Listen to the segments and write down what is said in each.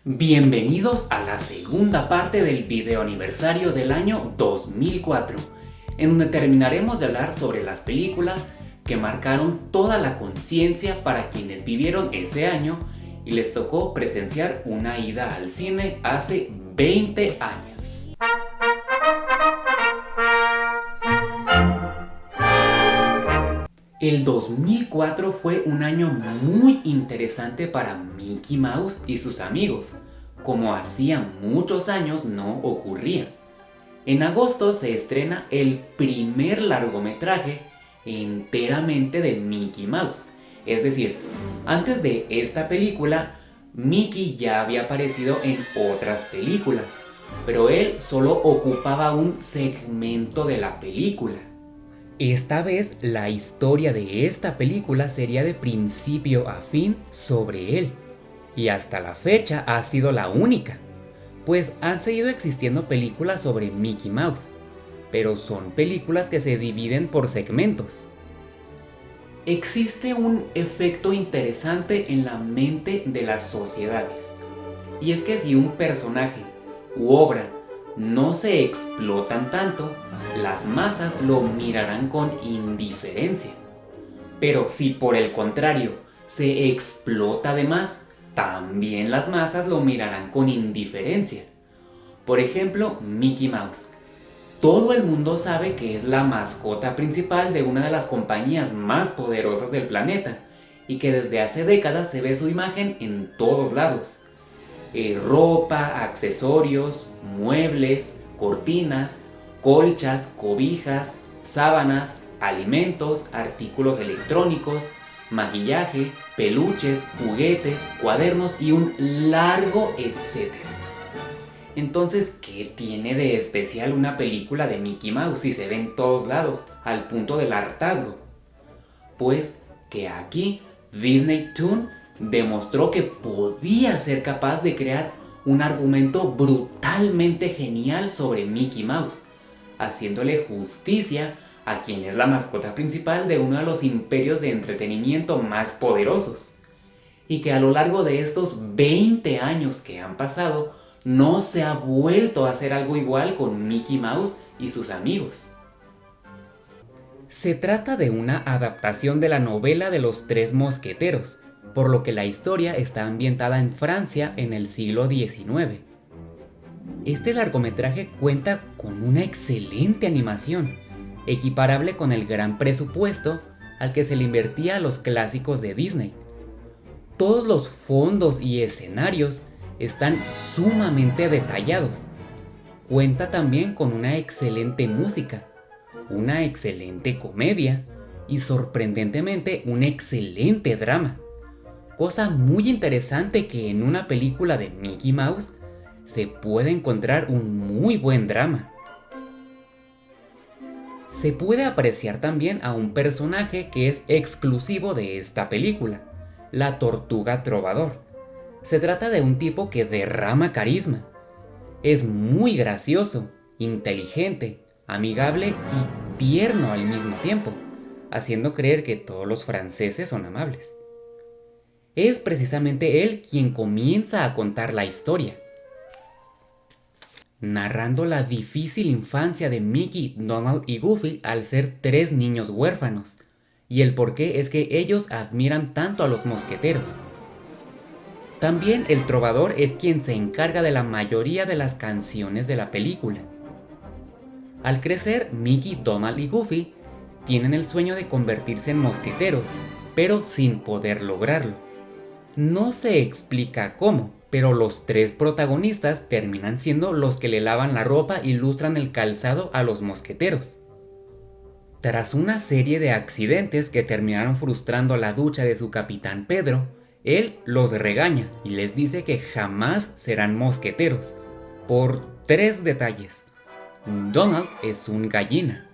Bienvenidos a la segunda parte del video aniversario del año 2004, en donde terminaremos de hablar sobre las películas que marcaron toda la conciencia para quienes vivieron ese año y les tocó presenciar una ida al cine hace 20 años. El 2004 fue un año muy interesante para Mickey Mouse y sus amigos, como hacía muchos años no ocurría. En agosto se estrena el primer largometraje enteramente de Mickey Mouse. Es decir, antes de esta película, Mickey ya había aparecido en otras películas, pero él solo ocupaba un segmento de la película. Esta vez la historia de esta película sería de principio a fin sobre él, y hasta la fecha ha sido la única, pues han seguido existiendo películas sobre Mickey Mouse, pero son películas que se dividen por segmentos. Existe un efecto interesante en la mente de las sociedades, y es que si un personaje u obra no se explotan tanto, las masas lo mirarán con indiferencia. Pero si por el contrario se explota de más, también las masas lo mirarán con indiferencia. Por ejemplo, Mickey Mouse. Todo el mundo sabe que es la mascota principal de una de las compañías más poderosas del planeta y que desde hace décadas se ve su imagen en todos lados. Ropa, accesorios, muebles, cortinas, colchas, cobijas, sábanas, alimentos, artículos electrónicos, maquillaje, peluches, juguetes, cuadernos y un largo etcétera. Entonces, ¿qué tiene de especial una película de Mickey Mouse si se ve en todos lados, al punto del hartazgo? Pues que aquí Disney Toon demostró que podía ser capaz de crear un argumento brutalmente genial sobre Mickey Mouse, haciéndole justicia a quien es la mascota principal de uno de los imperios de entretenimiento más poderosos, y que a lo largo de estos 20 años que han pasado, no se ha vuelto a hacer algo igual con Mickey Mouse y sus amigos. Se trata de una adaptación de la novela de los Tres Mosqueteros, por lo que la historia está ambientada en Francia en el siglo XIX. Este largometraje cuenta con una excelente animación, equiparable con el gran presupuesto al que se le invertía a los clásicos de Disney. Todos los fondos y escenarios están sumamente detallados. Cuenta también con una excelente música, una excelente comedia y sorprendentemente un excelente drama. Cosa muy interesante que en una película de Mickey Mouse se puede encontrar un muy buen drama. Se puede apreciar también a un personaje que es exclusivo de esta película, la Tortuga Trovador. Se trata de un tipo que derrama carisma. Es muy gracioso, inteligente, amigable y tierno al mismo tiempo, haciendo creer que todos los franceses son amables. Es precisamente él quien comienza a contar la historia, narrando la difícil infancia de Mickey, Donald y Goofy al ser tres niños huérfanos, y el por qué es que ellos admiran tanto a los mosqueteros. También el trovador es quien se encarga de la mayoría de las canciones de la película. Al crecer, Mickey, Donald y Goofy tienen el sueño de convertirse en mosqueteros, pero sin poder lograrlo. No se explica cómo, pero los tres protagonistas terminan siendo los que le lavan la ropa y lustran el calzado a los mosqueteros. Tras una serie de accidentes que terminaron frustrando la ducha de su capitán Pedro, él los regaña y les dice que jamás serán mosqueteros, por tres detalles. Donald es un gallina,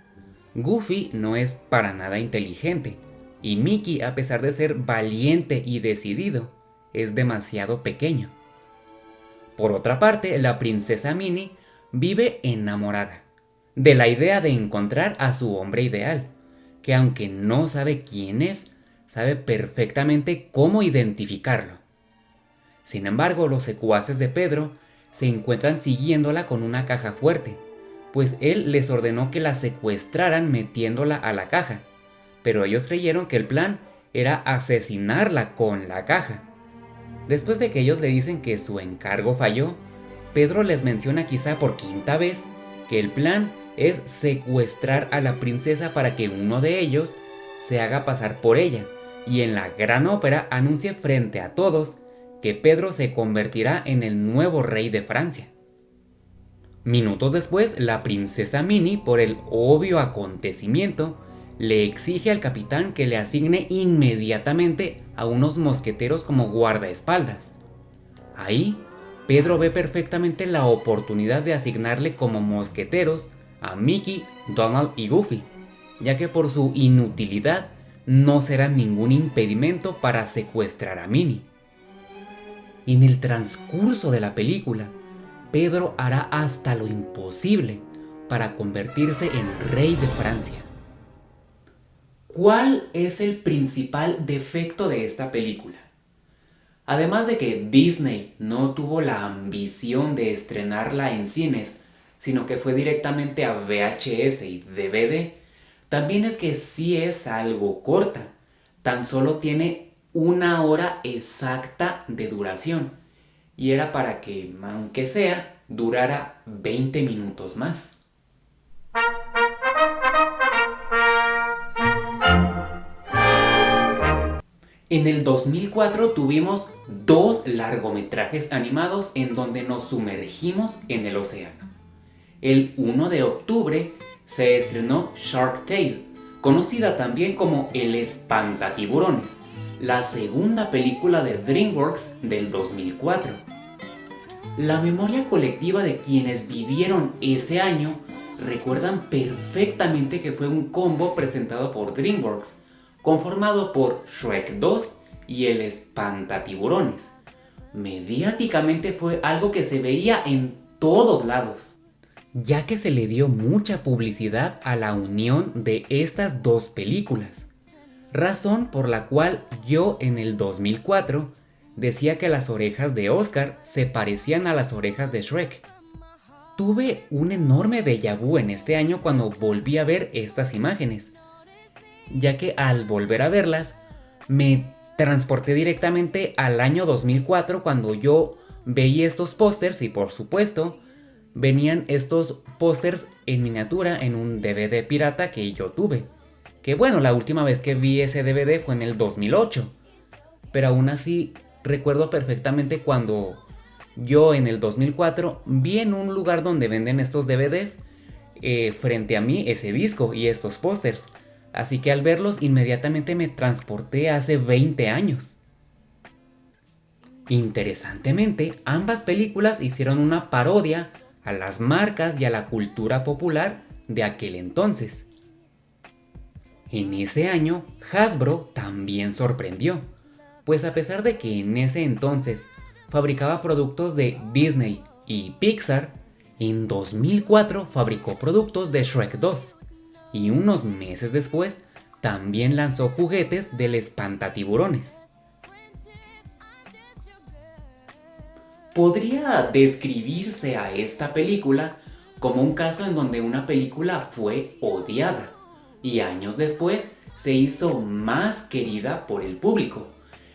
Goofy no es para nada inteligente, y Mickey, a pesar de ser valiente y decidido, es demasiado pequeño. Por otra parte, la princesa Minnie vive enamorada de la idea de encontrar a su hombre ideal, que aunque no sabe quién es, sabe perfectamente cómo identificarlo. Sin embargo, los secuaces de Pedro se encuentran siguiéndola con una caja fuerte, pues él les ordenó que la secuestraran metiéndola a la caja, pero ellos creyeron que el plan era asesinarla con la caja. Después de que ellos le dicen que su encargo falló, Pedro les menciona quizá por quinta vez que el plan es secuestrar a la princesa para que uno de ellos se haga pasar por ella y en la gran ópera anuncie frente a todos que Pedro se convertirá en el nuevo rey de Francia. Minutos después, la princesa Minnie, por el obvio acontecimiento, le exige al capitán que le asigne inmediatamente a unos mosqueteros como guardaespaldas. Ahí, Pedro ve perfectamente la oportunidad de asignarle como mosqueteros a Mickey, Donald y Goofy, ya que por su inutilidad no serán ningún impedimento para secuestrar a Minnie. En el transcurso de la película, Pedro hará hasta lo imposible para convertirse en rey de Francia. ¿Cuál es el principal defecto de esta película? Además de que Disney no tuvo la ambición de estrenarla en cines, sino que fue directamente a VHS y DVD, también es que sí es algo corta. Tan solo tiene 1 hora exacta de duración. Y era para que, aunque sea, durara 20 minutos más. En el 2004 tuvimos 2 largometrajes animados en donde nos sumergimos en el océano. El 1 de octubre se estrenó Shark Tale, conocida también como El Espantatiburones, la segunda película de DreamWorks del 2004. La memoria colectiva de quienes vivieron ese año recuerdan perfectamente que fue un combo presentado por DreamWorks, conformado por Shrek 2 y El Espantatiburones. Mediáticamente fue algo que se veía en todos lados, ya que se le dio mucha publicidad a la unión de estas dos películas, razón por la cual yo en el 2004 decía que las orejas de Oscar se parecían a las orejas de Shrek. Tuve un enorme déjà vu en este año cuando volví a ver estas imágenes, ya que al volver a verlas me transporté directamente al año 2004 cuando yo veía estos pósters y por supuesto venían estos pósters en miniatura en un DVD pirata que yo tuve. Que bueno, la última vez que vi ese DVD fue en el 2008, pero aún así recuerdo perfectamente cuando yo en el 2004 vi en un lugar donde venden estos DVDs frente a mí ese disco y estos pósters. Así que al verlos inmediatamente me transporté hace 20 años. Interesantemente, ambas películas hicieron una parodia a las marcas y a la cultura popular de aquel entonces. En ese año, Hasbro también sorprendió, pues a pesar de que en ese entonces fabricaba productos de Disney y Pixar, en 2004 fabricó productos de Shrek 2. Y unos meses después también lanzó juguetes del Espantatiburones. Podría describirse a esta película como un caso en donde una película fue odiada y años después se hizo más querida por el público.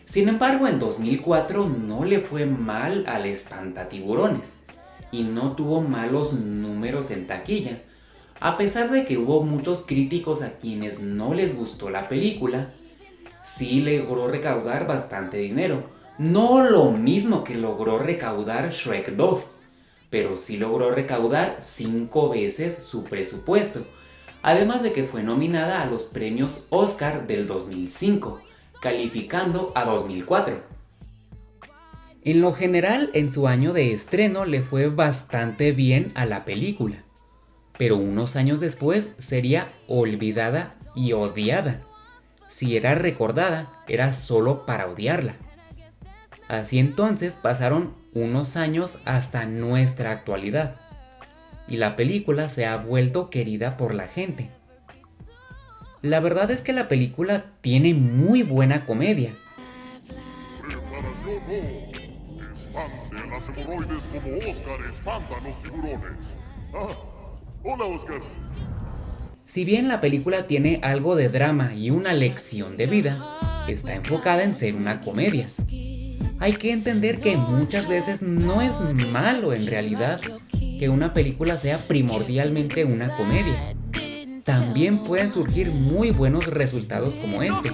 Sin embargo, en 2004 no le fue mal al Espantatiburones y no tuvo malos números en taquilla. A pesar de que hubo muchos críticos a quienes no les gustó la película, sí logró recaudar bastante dinero. No lo mismo que logró recaudar Shrek 2, pero sí logró recaudar 5 veces su presupuesto. Además de que fue nominada a los premios Oscar del 2005, calificando a 2004. En lo general, en su año de estreno le fue bastante bien a la película, pero unos años después sería olvidada y odiada. Si era recordada, era solo para odiarla. Así entonces pasaron unos años hasta nuestra actualidad, y la película se ha vuelto querida por la gente. La verdad es que la película tiene muy buena comedia. Ante las hemorroides como Oscar espanta a los tiburones. Ah, hola Oscar. Si bien la película tiene algo de drama y una lección de vida, está enfocada en ser una comedia. Hay que entender que muchas veces no es malo en realidad que una película sea primordialmente una comedia. También pueden surgir muy buenos resultados como este,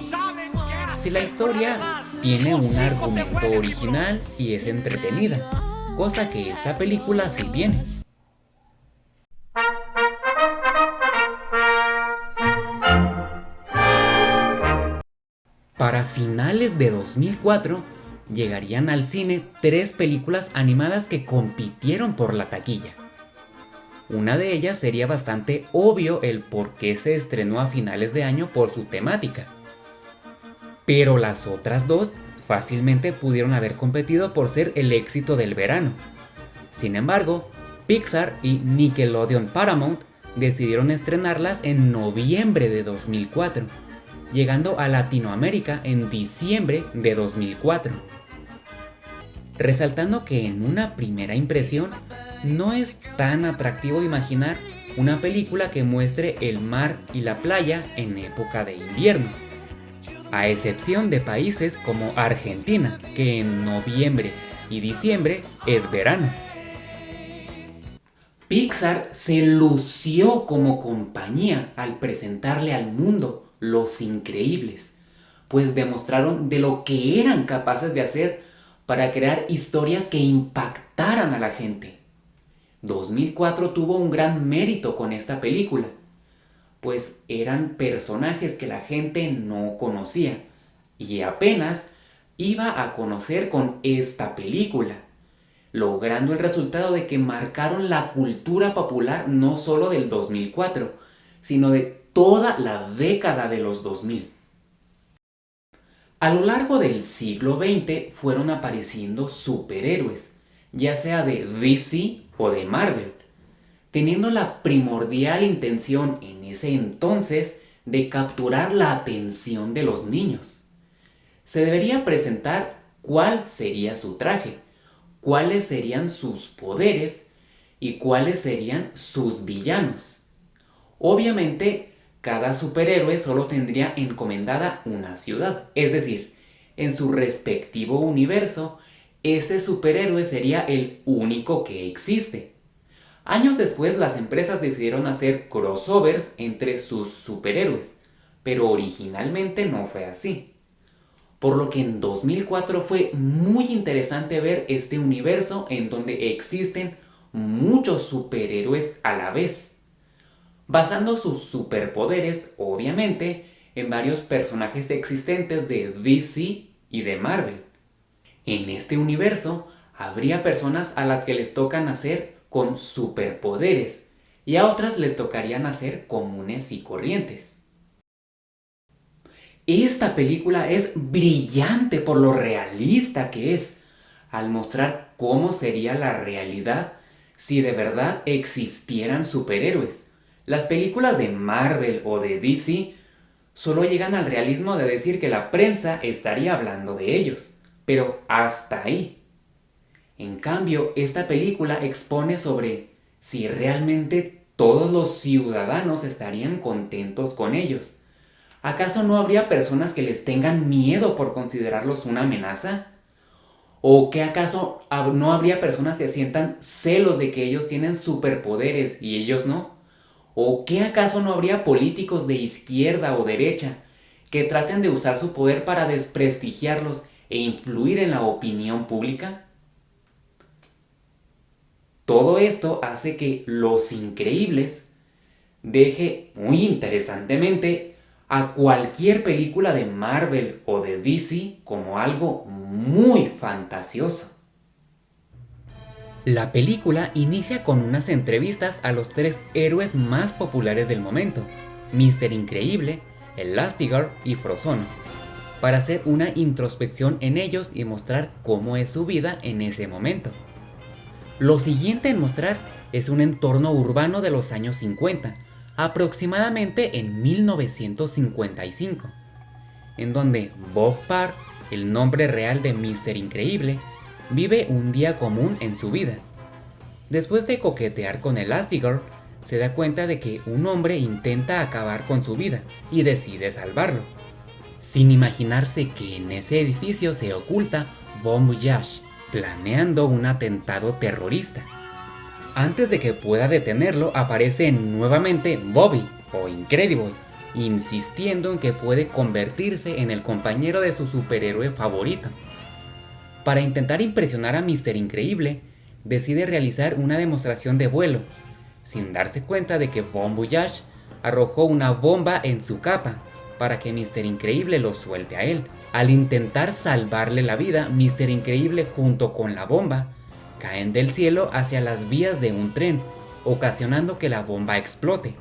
si la historia tiene un argumento original y es entretenida, cosa que esta película sí tiene. Para finales de 2004, llegarían al cine 3 películas animadas que compitieron por la taquilla. Una de ellas sería bastante obvio el por qué se estrenó a finales de año por su temática. Pero las otras 2 fácilmente pudieron haber competido por ser el éxito del verano. Sin embargo, Pixar y Nickelodeon Paramount decidieron estrenarlas en noviembre de 2004, llegando a Latinoamérica en diciembre de 2004. Resaltando que en una primera impresión no es tan atractivo imaginar una película que muestre el mar y la playa en época de invierno, a excepción de países como Argentina, que en noviembre y diciembre es verano. Pixar se lució como compañía al presentarle al mundo Los Increíbles, pues demostraron de lo que eran capaces de hacer para crear historias que impactaran a la gente. 2004 tuvo un gran mérito con esta película, pues eran personajes que la gente no conocía y apenas iba a conocer con esta película, logrando el resultado de que marcaron la cultura popular no solo del 2004, sino de toda la década de los 2000. A lo largo del siglo XX fueron apareciendo superhéroes, ya sea de DC o de Marvel, teniendo la primordial intención en ese entonces de capturar la atención de los niños. Se debería presentar cuál sería su traje, cuáles serían sus poderes y cuáles serían sus villanos. Obviamente, cada superhéroe solo tendría encomendada una ciudad, es decir, en su respectivo universo, ese superhéroe sería el único que existe. Años después, las empresas decidieron hacer crossovers entre sus superhéroes, pero originalmente no fue así. Por lo que en 2004 fue muy interesante ver este universo en donde existen muchos superhéroes a la vez, basando sus superpoderes, obviamente, en varios personajes existentes de DC y de Marvel. En este universo, habría personas a las que les toca nacer con superpoderes y a otras les tocaría nacer comunes y corrientes. Esta película es brillante por lo realista que es, al mostrar cómo sería la realidad si de verdad existieran superhéroes. Las películas de Marvel o de DC solo llegan al realismo de decir que la prensa estaría hablando de ellos, pero hasta ahí. En cambio, esta película expone sobre si realmente todos los ciudadanos estarían contentos con ellos. ¿Acaso no habría personas que les tengan miedo por considerarlos una amenaza? ¿O que acaso no habría personas que sientan celos de que ellos tienen superpoderes y ellos no? ¿O que acaso no habría políticos de izquierda o derecha que traten de usar su poder para desprestigiarlos e influir en la opinión pública? Todo esto hace que Los Increíbles deje muy interesantemente a cualquier película de Marvel o de DC como algo muy fantasioso. La película inicia con unas entrevistas a los 3 héroes más populares del momento, Mr. Increíble, Elastigirl y Frozono, para hacer una introspección en ellos y mostrar cómo es su vida en ese momento. Lo siguiente en mostrar es un entorno urbano de los años 50, aproximadamente en 1955, en donde Bob Parr, el nombre real de Mr. Increíble, vive un día común en su vida. Después de coquetear con Elastigirl, se da cuenta de que un hombre intenta acabar con su vida y decide salvarlo, sin imaginarse que en ese edificio se oculta Bon Voyage, planeando un atentado terrorista. Antes de que pueda detenerlo, aparece nuevamente Bobby, o Incrediboy, insistiendo en que puede convertirse en el compañero de su superhéroe favorito. Para intentar impresionar a Mr. Increíble, decide realizar una demostración de vuelo, sin darse cuenta de que Bon Voyage arrojó una bomba en su capa para que Mr. Increíble lo suelte a él. Al intentar salvarle la vida, Mr. Increíble junto con la bomba caen del cielo hacia las vías de un tren, ocasionando que la bomba explote.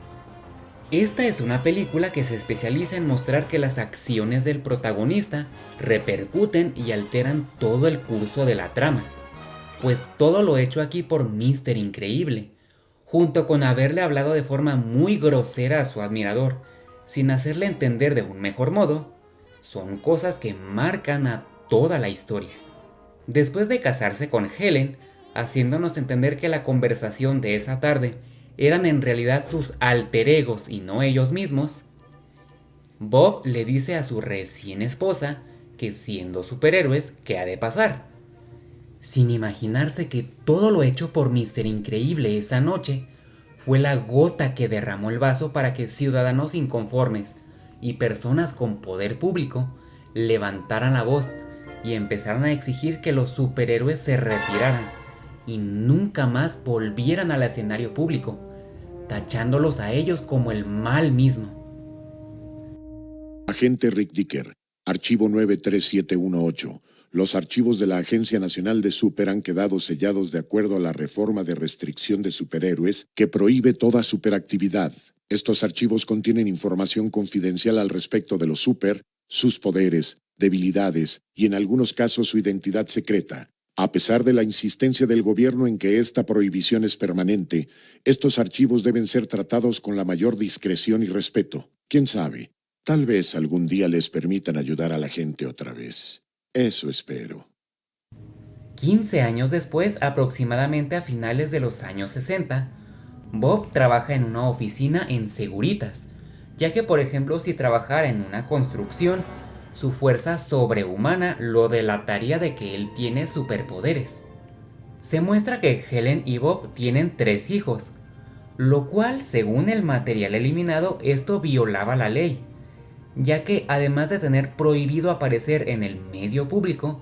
Esta es una película que se especializa en mostrar que las acciones del protagonista repercuten y alteran todo el curso de la trama, pues todo lo hecho aquí por Mr. Increíble, junto con haberle hablado de forma muy grosera a su admirador, sin hacerle entender de un mejor modo, son cosas que marcan a toda la historia. Después de casarse con Helen, haciéndonos entender que la conversación de esa tarde eran en realidad sus alter egos y no ellos mismos, Bob le dice a su recién esposa que siendo superhéroes, ¿qué ha de pasar? Sin imaginarse que todo lo hecho por Mr. Increíble esa noche fue la gota que derramó el vaso para que ciudadanos inconformes y personas con poder público levantaran la voz y empezaran a exigir que los superhéroes se retiraran y nunca más volvieran al escenario público, tachándolos a ellos como el mal mismo. Agente Rick Dicker, archivo 93718. Los archivos de la Agencia Nacional de Super han quedado sellados de acuerdo a la reforma de restricción de superhéroes que prohíbe toda superactividad. Estos archivos contienen información confidencial al respecto de los super, sus poderes, debilidades y en algunos casos su identidad secreta. A pesar de la insistencia del gobierno en que esta prohibición es permanente, estos archivos deben ser tratados con la mayor discreción y respeto. ¿Quién sabe? Tal vez algún día les permitan ayudar a la gente otra vez. Eso espero. 15 años después, aproximadamente a finales de los años 60, Bob trabaja en una oficina en Seguritas, ya que por ejemplo si trabajara en una construcción, su fuerza sobrehumana lo delataría de que él tiene superpoderes. Se muestra que Helen y Bob tienen 3 hijos, lo cual según el material eliminado esto violaba la ley, ya que además de tener prohibido aparecer en el medio público,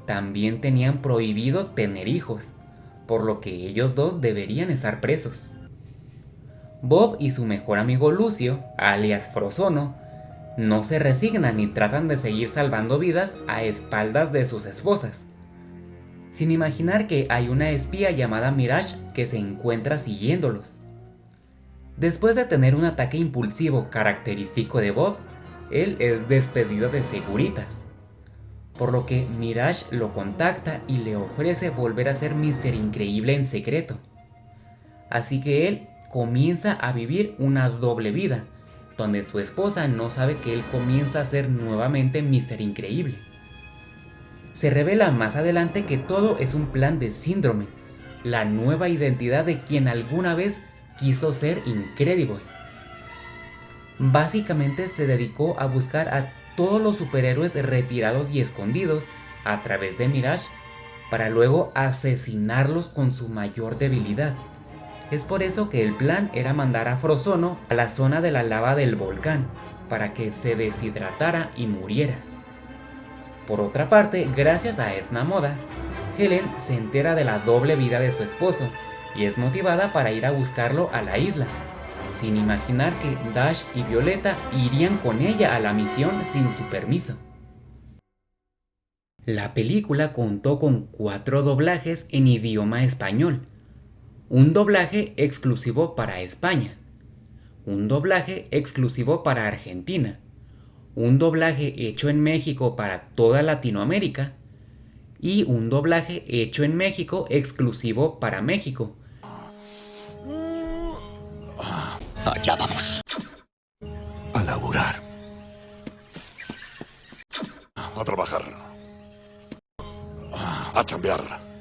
también tenían prohibido tener hijos, por lo que ellos dos deberían estar presos. Bob y su mejor amigo Lucio, alias Frozono, no se resignan y tratan de seguir salvando vidas a espaldas de sus esposas, sin imaginar que hay una espía llamada Mirage que se encuentra siguiéndolos. Después de tener un ataque impulsivo característico de Bob, él es despedido de Seguritas, por lo que Mirage lo contacta y le ofrece volver a ser Mr. Increíble en secreto. Así que él comienza a vivir una doble vida, donde su esposa no sabe que él comienza a ser nuevamente Mr. Increíble. Se revela más adelante que todo es un plan de Síndrome, la nueva identidad de quien alguna vez quiso ser Incrediboy. Básicamente se dedicó a buscar a todos los superhéroes retirados y escondidos a través de Mirage para luego asesinarlos con su mayor debilidad. Es por eso que el plan era mandar a Frozono a la zona de la lava del volcán para que se deshidratara y muriera. Por otra parte, gracias a Edna Moda, Helen se entera de la doble vida de su esposo y es motivada para ir a buscarlo a la isla, sin imaginar que Dash y Violeta irían con ella a la misión sin su permiso. La película contó con 4 doblajes en idioma español, un doblaje exclusivo para España, un doblaje exclusivo para Argentina, un doblaje hecho en México para toda Latinoamérica y un doblaje hecho en México exclusivo para México. Allá vamos. A laburar. A trabajar. a chambear.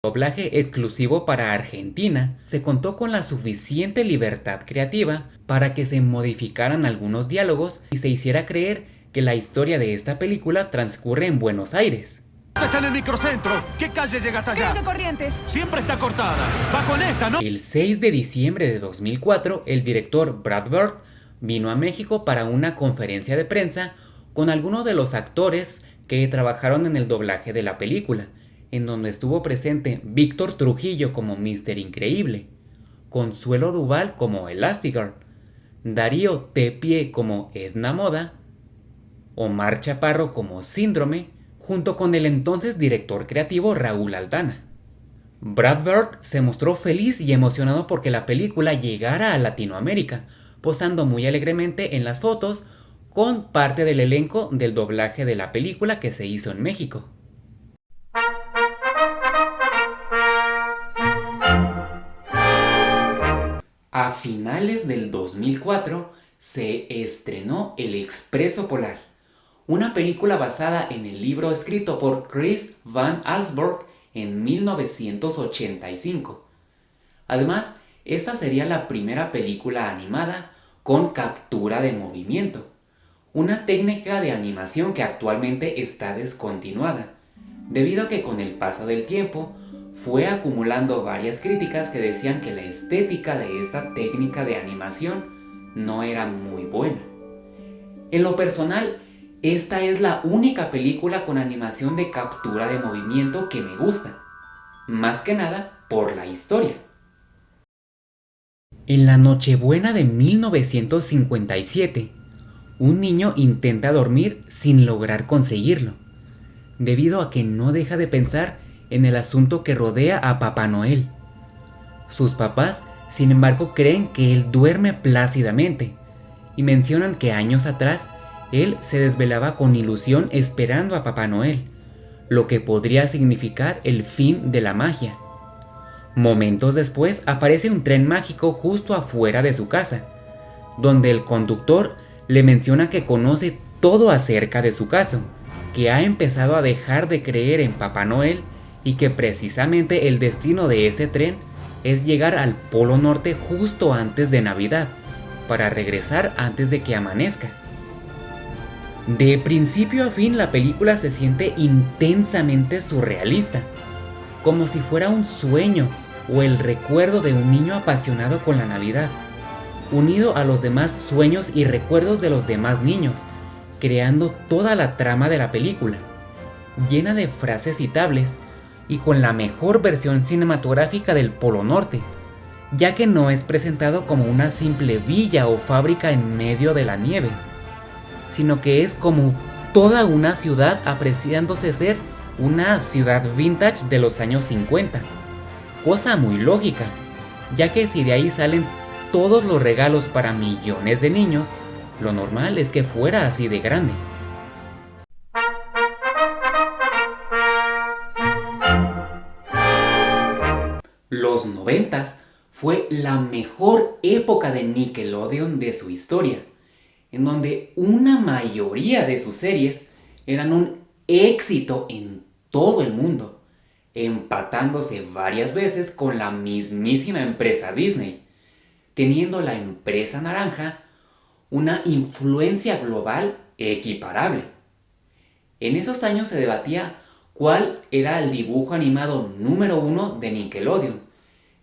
Doblaje exclusivo para Argentina, se contó con la suficiente libertad creativa para que se modificaran algunos diálogos y se hiciera creer que la historia de esta película transcurre en Buenos Aires. Está en el microcentro. ¿Qué calle llega hasta allá? Creo que Corrientes. Siempre está cortada. Va con esta, ¿no? El 6 de diciembre de 2004, el director Brad Bird vino a México para una conferencia de prensa con algunos de los actores que trabajaron en el doblaje de la película, en donde estuvo presente Víctor Trujillo como Mr. Increíble, Consuelo Duval como Elastigirl, Darío Tepié como Edna Moda, Omar Chaparro como Síndrome, junto con el entonces director creativo Raúl Aldana. Brad Bird se mostró feliz y emocionado porque la película llegara a Latinoamérica, posando muy alegremente en las fotos con parte del elenco del doblaje de la película que se hizo en México. A finales del 2004 se estrenó El Expreso Polar, una película basada en el libro escrito por Chris Van Allsburg en 1985. Además, esta sería la primera película animada con captura de movimiento, una técnica de animación que actualmente está descontinuada, debido a que con el paso del tiempo fue acumulando varias críticas que decían que la estética de esta técnica de animación no era muy buena. En lo personal, esta es la única película con animación de captura de movimiento que me gusta, más que nada por la historia. En la Nochebuena de 1957, un niño intenta dormir sin lograr conseguirlo, debido a que no deja de pensar en el asunto que rodea a Papá Noel. Sus papás, sin embargo, creen que él duerme plácidamente y mencionan que años atrás él se desvelaba con ilusión esperando a Papá Noel, lo que podría significar el fin de la magia. Momentos después aparece un tren mágico justo afuera de su casa, donde el conductor le menciona que conoce todo acerca de su caso, que ha empezado a dejar de creer en Papá Noel y que precisamente el destino de ese tren es llegar al Polo Norte justo antes de Navidad, para regresar antes de que amanezca. De principio a fin la película se siente intensamente surrealista, como si fuera un sueño o el recuerdo de un niño apasionado con la Navidad, unido a los demás sueños y recuerdos de los demás niños, creando toda la trama de la película, llena de frases citables y con la mejor versión cinematográfica del Polo Norte, ya que no es presentado como una simple villa o fábrica en medio de la nieve, sino que es como toda una ciudad apreciándose ser una ciudad vintage de los años 50, cosa muy lógica, ya que si de ahí salen todos los regalos para millones de niños, lo normal es que fuera así de grande. Los 90s fue la mejor época de Nickelodeon de su historia, en donde una mayoría de sus series eran un éxito en todo el mundo, empatándose varias veces con la mismísima empresa Disney, teniendo la empresa naranja una influencia global equiparable. En esos años se debatía cuál era el dibujo animado número 1 de Nickelodeon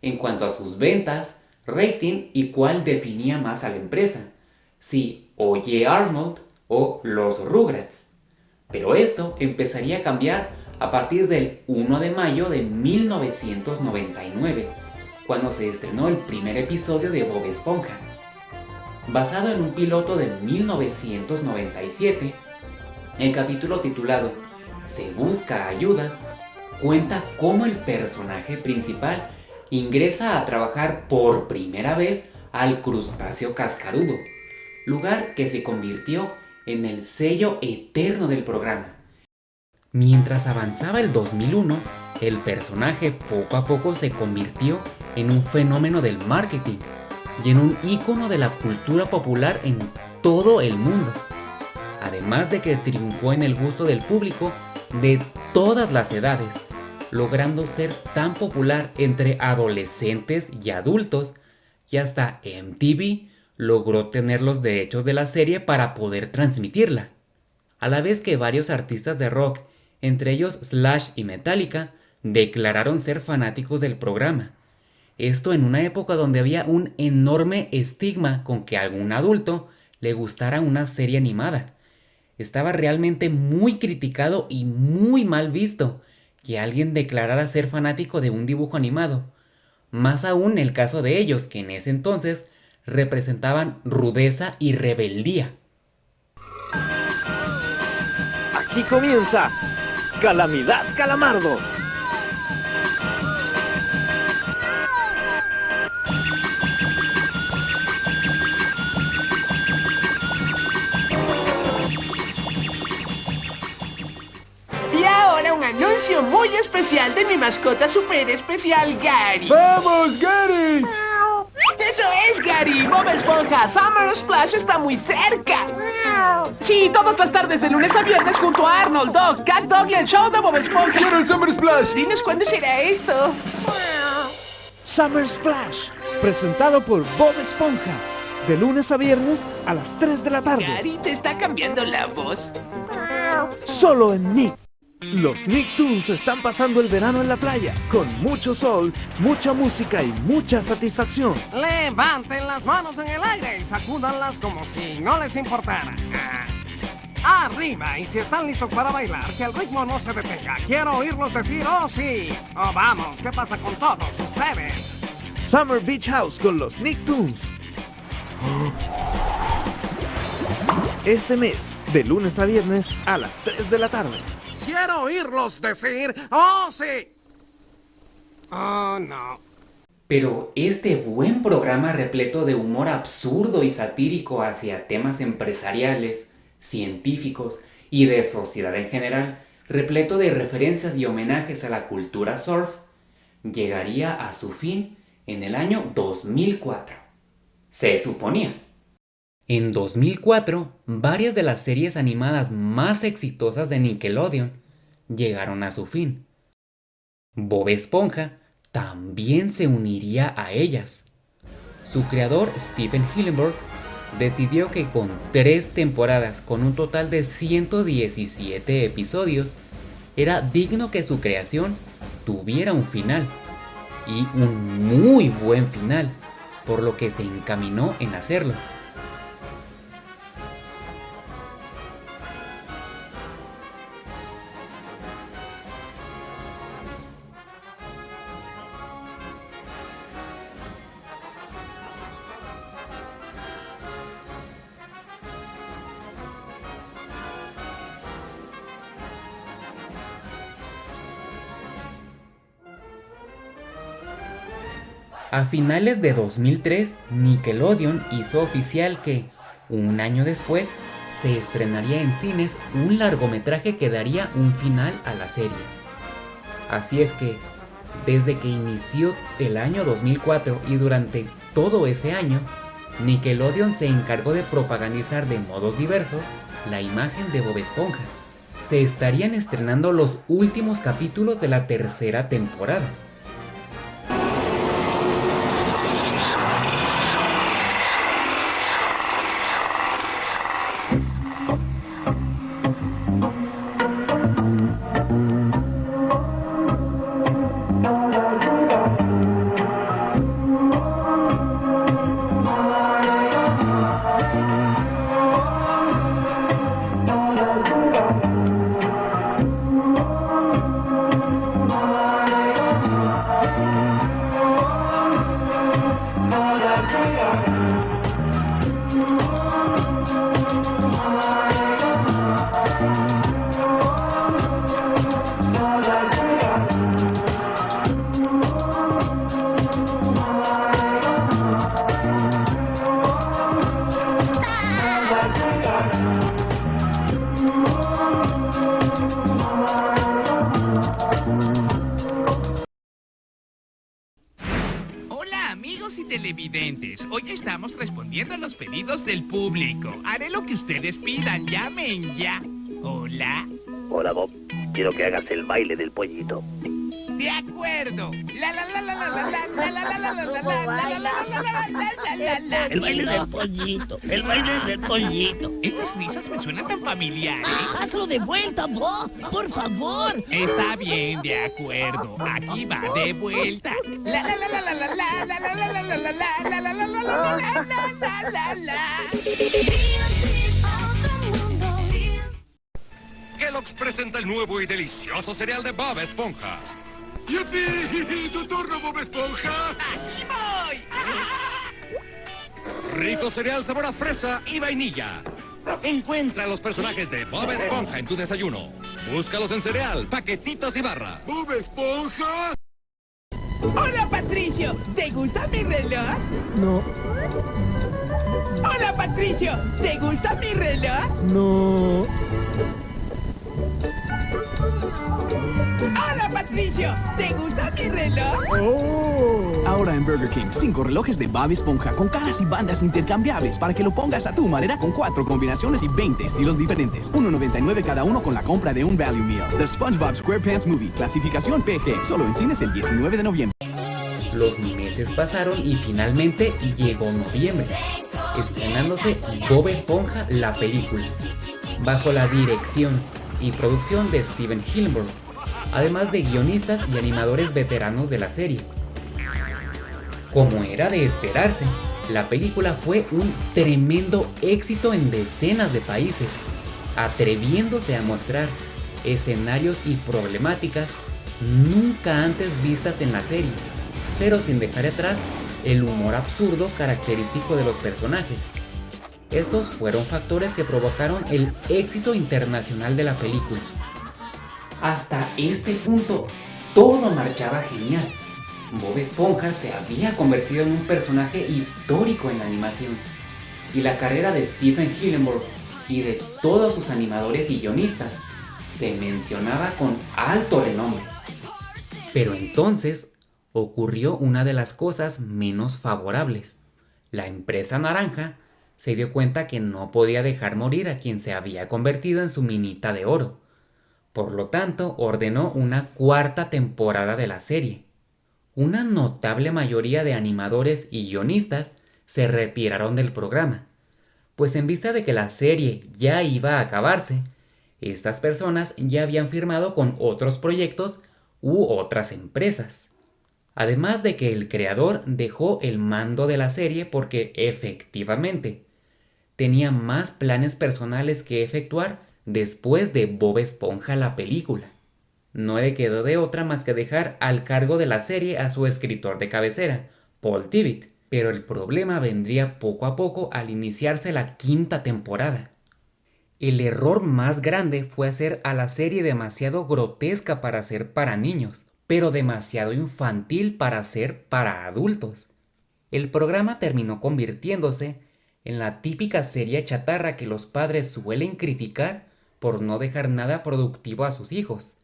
en cuanto a sus ventas, rating y cuál definía más a la empresa, si Oye Arnold o Los Rugrats. Pero esto empezaría a cambiar a partir del 1 de mayo de 1999, cuando se estrenó el primer episodio de Bob Esponja. Basado en un piloto de 1997, el capítulo titulado Se busca ayuda cuenta cómo el personaje principal ingresa a trabajar por primera vez al crustáceo cascarudo, lugar que se convirtió en el sello eterno del programa. Mientras avanzaba el 2001, el personaje poco a poco se convirtió en un fenómeno del marketing y en un ícono de la cultura popular en todo el mundo. Además de que triunfó en el gusto del público de todas las edades, logrando ser tan popular entre adolescentes y adultos, y hasta MTV logró tener los derechos de la serie para poder transmitirla. A la vez que varios artistas de rock, entre ellos Slash y Metallica, declararon ser fanáticos del programa. Esto en una época donde había un enorme estigma con que a algún adulto le gustara una serie animada. Estaba realmente muy criticado y muy mal visto que alguien declarara ser fanático de un dibujo animado. Más aún el caso de ellos, que en ese entonces representaban rudeza y rebeldía. Aquí comienza Calamidad Calamardo. Y ahora un anuncio muy especial de mi mascota super especial, Gary. ¡Vamos, Gary! ¡Eso es, Gary! Bob Esponja Summer Splash está muy cerca. Sí, todas las tardes de lunes a viernes junto a Arnold, Dog, Cat Dog y el show de Bob Esponja. ¡Quiero el Summer Splash! Dinos cuándo será esto. Summer Splash, presentado por Bob Esponja, de lunes a viernes a las 3 de la tarde. Gary, te está cambiando la voz. Solo en Nick. Los Nicktoons están pasando el verano en la playa, con mucho sol, mucha música y mucha satisfacción. Levanten las manos en el aire y sacúdanlas como si no les importara. Arriba, y si están listos para bailar, que el ritmo no se detenga. Quiero oírlos decir, oh sí, oh vamos, ¿qué pasa con todos ustedes? Summer Beach House con los Nicktoons. Este mes, de lunes a viernes a las 3 de la tarde. Quiero oírlos decir, oh sí. Oh no. Pero este buen programa repleto de humor absurdo y satírico hacia temas empresariales, científicos y de sociedad en general, repleto de referencias y homenajes a la cultura surf, llegaría a su fin en el año 2004. Se suponía. En 2004, varias de las series animadas más exitosas de Nickelodeon llegaron a su fin. Bob Esponja también se uniría a ellas. Su creador, Stephen Hillenburg, decidió que con 3 temporadas con un total de 117 episodios, era digno que su creación tuviera un final, y un muy buen final, por lo que se encaminó en hacerlo. A finales de 2003, Nickelodeon hizo oficial que, un año después, se estrenaría en cines un largometraje que daría un final a la serie. Así es que, desde que inició el año 2004 y durante todo ese año, Nickelodeon se encargó de propagandizar de modos diversos la imagen de Bob Esponja. Se estarían estrenando los últimos capítulos de la 3ª temporada. Televidentes, hoy estamos respondiendo a los pedidos del público. Haré lo que ustedes pidan, llamen ya. Hola. Hola, Bob. Quiero que hagas el baile del pollito. De acuerdo. El baile del pollito. El baile del pollito. Esas risas me suenan tan familiares. Hazlo de vuelta, Bob. Por favor. Está bien, de acuerdo. Aquí va de vuelta. Kellogg's presenta el nuevo y delicioso cereal de Bob Esponja. ¡Yupi! ¡Tu turno, Bob Esponja! ¡Aquí voy! Rico cereal sabor a fresa y vainilla. Encuentra a los personajes de Bob Esponja en tu desayuno. Búscalos en cereal, paquetitos y barra. ¡Bob Esponja! Hola, Patricio. ¿Te gusta mi reloj? No, Hola, Patricio. ¿Te gusta mi reloj? no. Hola, Patricio. ¿Te gusta mi reloj? Oh. Ahora en Burger King, 5 relojes de Bob Esponja con caras y bandas intercambiables para que lo pongas a tu manera con 4 combinaciones y 20 estilos diferentes. $1.99 cada uno con la compra de un Value Meal. The SpongeBob SquarePants Movie, clasificación PG, solo en cines el 19 de noviembre. Los meses pasaron y finalmente llegó noviembre, estrenándose Bob Esponja la película, bajo la dirección y producción de Stephen Hillenburg, además de guionistas y animadores veteranos de la serie. Como era de esperarse, la película fue un tremendo éxito en decenas de países, atreviéndose a mostrar escenarios y problemáticas nunca antes vistas en la serie, pero sin dejar atrás el humor absurdo característico de los personajes. Estos fueron factores que provocaron el éxito internacional de la película. Hasta este punto, todo marchaba genial. Bob Esponja se había convertido en un personaje histórico en la animación, y la carrera de Stephen Hillenburg y de todos sus animadores y guionistas se mencionaba con alto renombre. Pero entonces ocurrió una de las cosas menos favorables. La empresa naranja se dio cuenta que no podía dejar morir a quien se había convertido en su minita de oro. Por lo tanto, ordenó una 4ª temporada de la serie. Una notable mayoría de animadores y guionistas se retiraron del programa, pues en vista de que la serie ya iba a acabarse, estas personas ya habían firmado con otros proyectos u otras empresas. Además de que el creador dejó el mando de la serie porque efectivamente tenía más planes personales que efectuar después de Bob Esponja la película. No le quedó de otra más que dejar al cargo de la serie a su escritor de cabecera, Paul Tibbitt, pero el problema vendría poco a poco al iniciarse la 5ª temporada. El error más grande fue hacer a la serie demasiado grotesca para ser para niños, pero demasiado infantil para ser para adultos. El programa terminó convirtiéndose en la típica serie chatarra que los padres suelen criticar por no dejar nada productivo a sus hijos.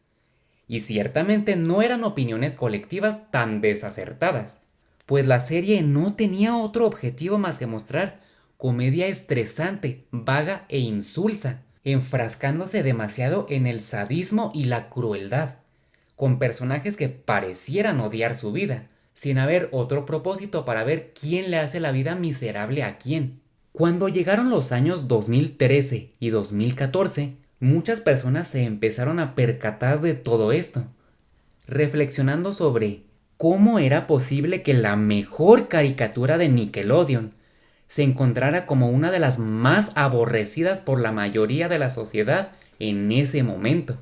Y ciertamente no eran opiniones colectivas tan desacertadas, pues la serie no tenía otro objetivo más que mostrar comedia estresante, vaga e insulsa, enfrascándose demasiado en el sadismo y la crueldad, con personajes que parecieran odiar su vida, sin haber otro propósito para ver quién le hace la vida miserable a quién. Cuando llegaron los años 2013 y 2014, muchas personas se empezaron a percatar de todo esto, reflexionando sobre cómo era posible que la mejor caricatura de Nickelodeon se encontrara como una de las más aborrecidas por la mayoría de la sociedad en ese momento.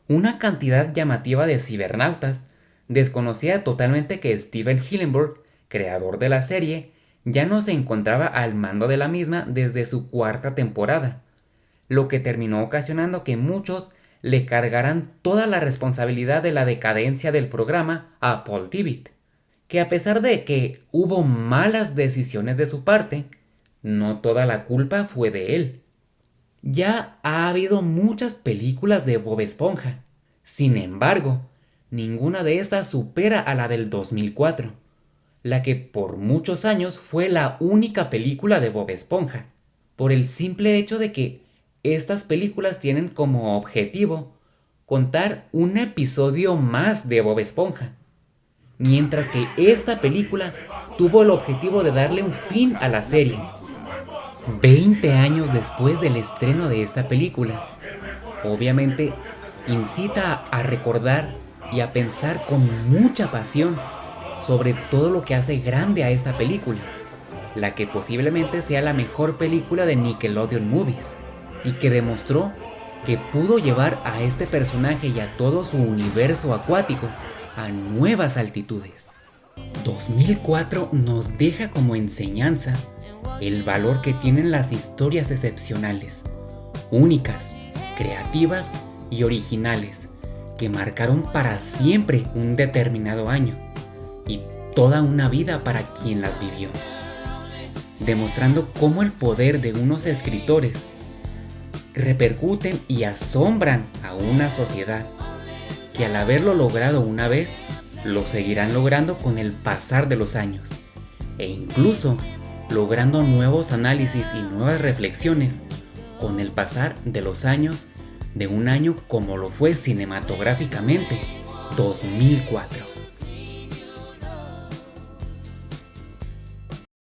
Una cantidad llamativa de cibernautas desconocía totalmente que Stephen Hillenburg, creador de la serie, ya no se encontraba al mando de la misma desde su 4ª temporada, lo que terminó ocasionando que muchos le cargaran toda la responsabilidad de la decadencia del programa a Paul Tibbitt, que a pesar de que hubo malas decisiones de su parte, no toda la culpa fue de él. Ya ha habido muchas películas de Bob Esponja, sin embargo, ninguna de estas supera a la del 2004, la que por muchos años fue la única película de Bob Esponja, por el simple hecho de que estas películas tienen como objetivo contar un episodio más de Bob Esponja, mientras que esta película tuvo el objetivo de darle un fin a la serie. 20 años después del estreno de esta película, obviamente incita a recordar y a pensar con mucha pasión sobre todo lo que hace grande a esta película, la que posiblemente sea la mejor película de Nickelodeon Movies, y que demostró que pudo llevar a este personaje y a todo su universo acuático a nuevas altitudes. 2004 nos deja como enseñanza el valor que tienen las historias excepcionales, únicas, creativas y originales, que marcaron para siempre un determinado año y toda una vida para quien las vivió, demostrando cómo el poder de unos escritores repercuten y asombran a una sociedad que, al haberlo logrado una vez, lo seguirán logrando con el pasar de los años, e incluso logrando nuevos análisis y nuevas reflexiones con el pasar de los años, de un año como lo fue cinematográficamente 2004.